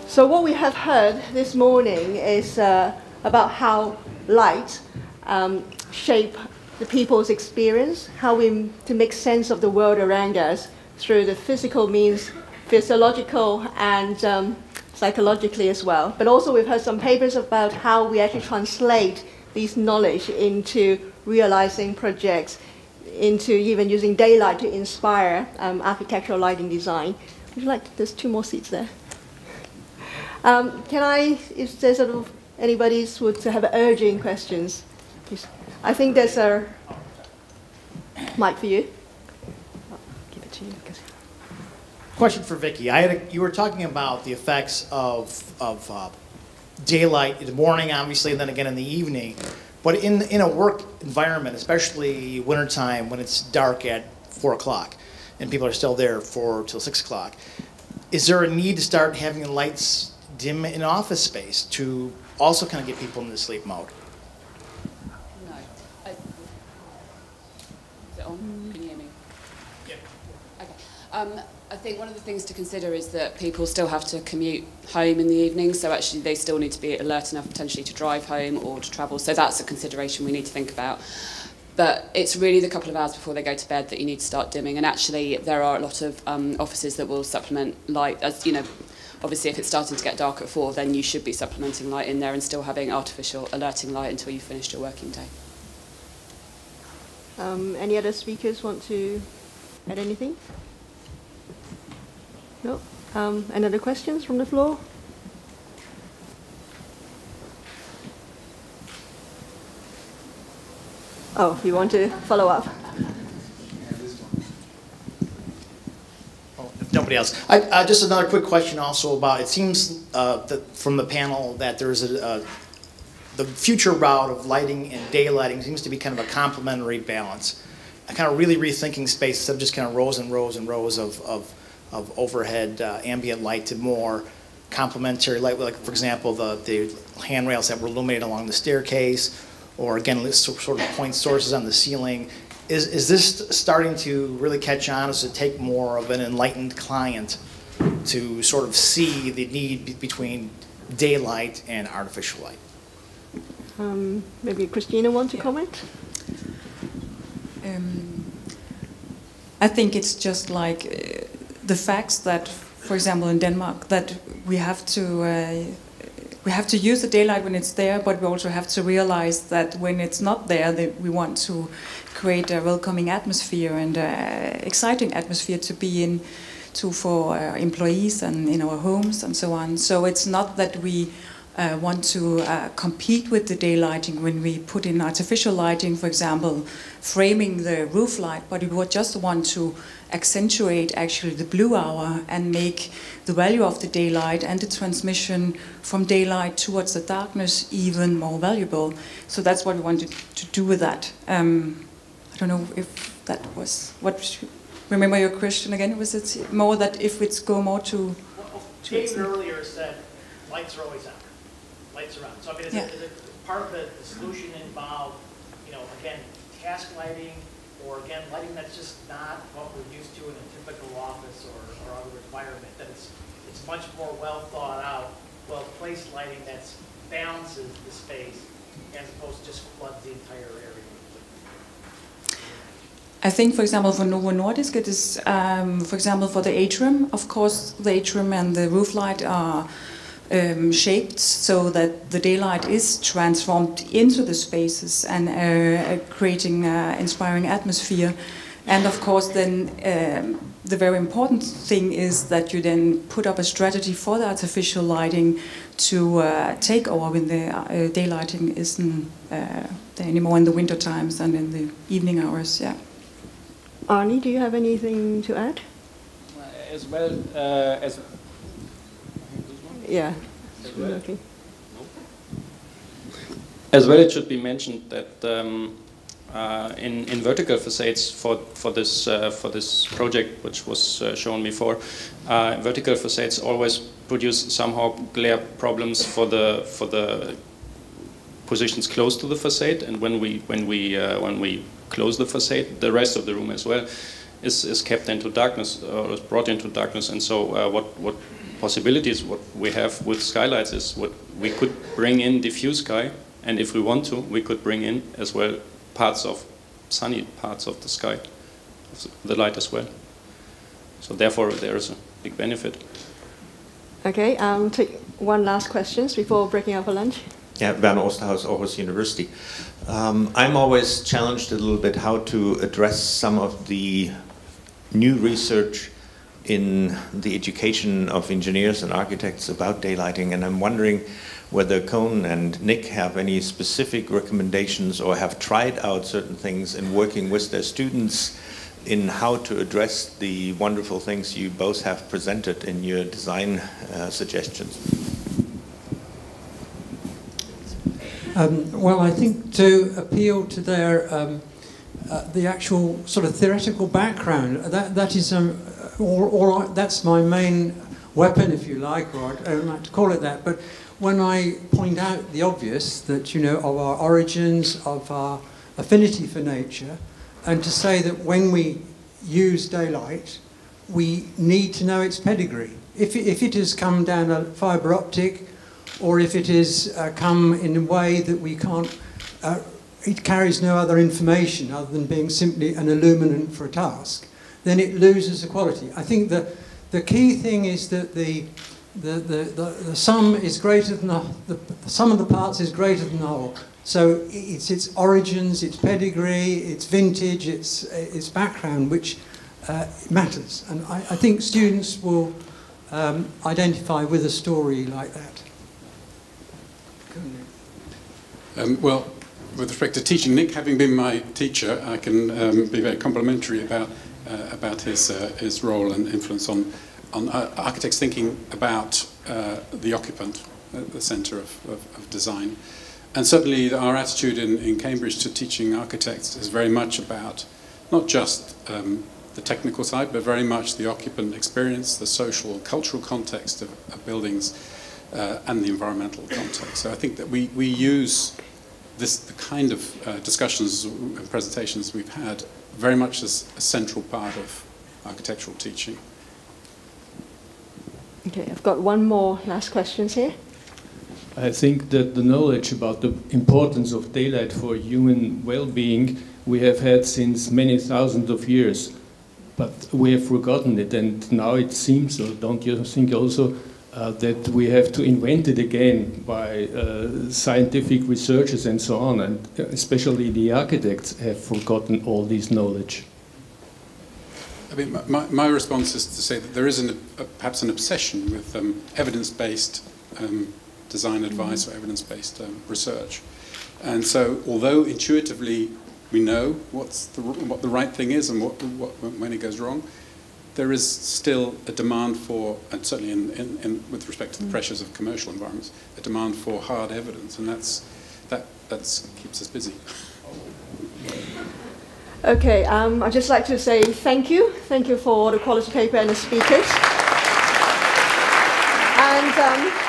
So what we have heard this morning is about how light shape the people's experience, how we to make sense of the world around us through the physical means, physiological and psychologically as well. But also we've heard some papers about how we actually translate these knowledge into realizing projects, into even using daylight to inspire architectural lighting design. Would you like, there's 2 more seats there. Can I, if there's sort of anybody would have urging questions, please. I think there's a mic for you. I'll give it to you. Question for Vicky. You were talking about the effects of daylight in the morning, obviously, and then again in the evening. But in a work environment, especially wintertime when it's dark at 4 o'clock and people are still there till 6 o'clock, is there a need to start having the lights dim in office space to also kind of get people into sleep mode? No. Is it on? Can you hear me? Yeah. Okay. I think one of the things to consider is that people still have to commute home in the evening, so actually they still need to be alert enough potentially to drive home or to travel, so that's a consideration we need to think about. But it's really the couple of hours before they go to bed that you need to start dimming, and actually there are a lot of offices that will supplement light, as you know. Obviously, if it's starting to get dark at 4, then you should be supplementing light in there and still having artificial alerting light until you've finished your working day. Any other speakers want to add anything? No? Any other questions from the floor? Oh, you want to follow up? Nobody else. Just another quick question also about, it seems that from the panel that there's the future route of lighting and daylighting seems to be kind of a complementary balance. Kind of really rethinking space instead of just kind of rows and rows and rows of overhead ambient light to more complementary light, like for example the handrails that were illuminated along the staircase, or again sort of point sources on the ceiling. Is this starting to really catch on? Does it take more of an enlightened client to sort of see the need between daylight and artificial light? Maybe Christina want to comment? I think it's just like the facts that, for example, in Denmark, that we have to use the daylight when it's there, but we also have to realize that when it's not there, that we want to create a welcoming atmosphere and exciting atmosphere to be in, for employees and in our homes and so on. So it's not that we want to compete with the daylighting when we put in artificial lighting, for example, framing the roof light, but we would just want to accentuate actually the blue hour and make the value of the daylight and the transmission from daylight towards the darkness even more valuable. So that's what we wanted to do with that. I don't know if that was what. Remember your question again? Was it more that if it's go more to? Well, David earlier said lights are always on. Lights are on. So I mean, is it part of the solution involved, you know, again, task lighting, or again, lighting that's just not what we're used to in a typical office or other environment, that it's much more well thought out, well placed lighting that balances the space as opposed to just floods the entire area. I think, for example, for Novo Nordisk, it is, for example, for the atrium, of course, the atrium and the roof light are shaped so that the daylight is transformed into the spaces and creating inspiring atmosphere. And of course then the very important thing is that you then put up a strategy for the artificial lighting to take over when the daylighting isn't there anymore in the winter times and in the evening hours. Yeah. Arne, do you have anything to add? As well as... Yeah. As well, okay. As well, it should be mentioned that in vertical facades for this project, which was shown before, vertical facades always produce somehow glare problems for the positions close to the facade, and when we close the facade, the rest of the room as well, is kept into darkness or is brought into darkness. And so what possibilities what we have with skylights is what we could bring in diffuse sky, and if we want to, we could bring in as well parts of sunny parts of the sky, the light as well. So therefore there is a big benefit. Okay, take one last question before breaking up for lunch. Yeah, Werner Osterhaus, Aarhus University. I'm always challenged a little bit how to address some of the new research in the education of engineers and architects about daylighting, and I'm wondering whether Koen and Nick have any specific recommendations or have tried out certain things in working with their students in how to address the wonderful things you both have presented in your design suggestions. Well, I think to appeal to their the actual sort of theoretical background, that is that's my main weapon, if you like, or I don't like to call it that. But when I point out the obvious, that of our origins, of our affinity for nature, and to say that when we use daylight, we need to know its pedigree. If it has come down a fibre optic, or if it has come in a way that we can't, it carries no other information other than being simply an illuminant for a task, then it loses the quality. I think that the key thing is that the sum is greater than the sum of the parts is greater than the whole. So it's its origins, its pedigree, its vintage, its background, which matters. And I think students will identify with a story like that. Well, with respect to teaching, Nick, having been my teacher, I can be very complimentary about his role and influence on architects thinking about the occupant at the centre of design. And certainly our attitude in Cambridge to teaching architects is very much about not just the technical side, but very much the occupant experience, the social, cultural context of buildings, and the environmental context. So I think that we use the kind of discussions and presentations we've had very much as a central part of architectural teaching. Okay, I've got one more last question here. I think that the knowledge about the importance of daylight for human well-being we have had since many thousands of years, but we have forgotten it, and now it seems, or don't you think also, that we have to invent it again by scientific researchers and so on, and especially the architects have forgotten all this knowledge. I mean, my response is to say that there is perhaps an obsession with evidence-based design advice or evidence-based research. And so, although intuitively we know what the right thing is and when it goes wrong, there is still a demand for, and certainly with respect to the pressures of commercial environments, a demand for hard evidence, and that keeps us busy. Okay, I'd just like to say thank you. Thank you for the quality paper and the speakers. And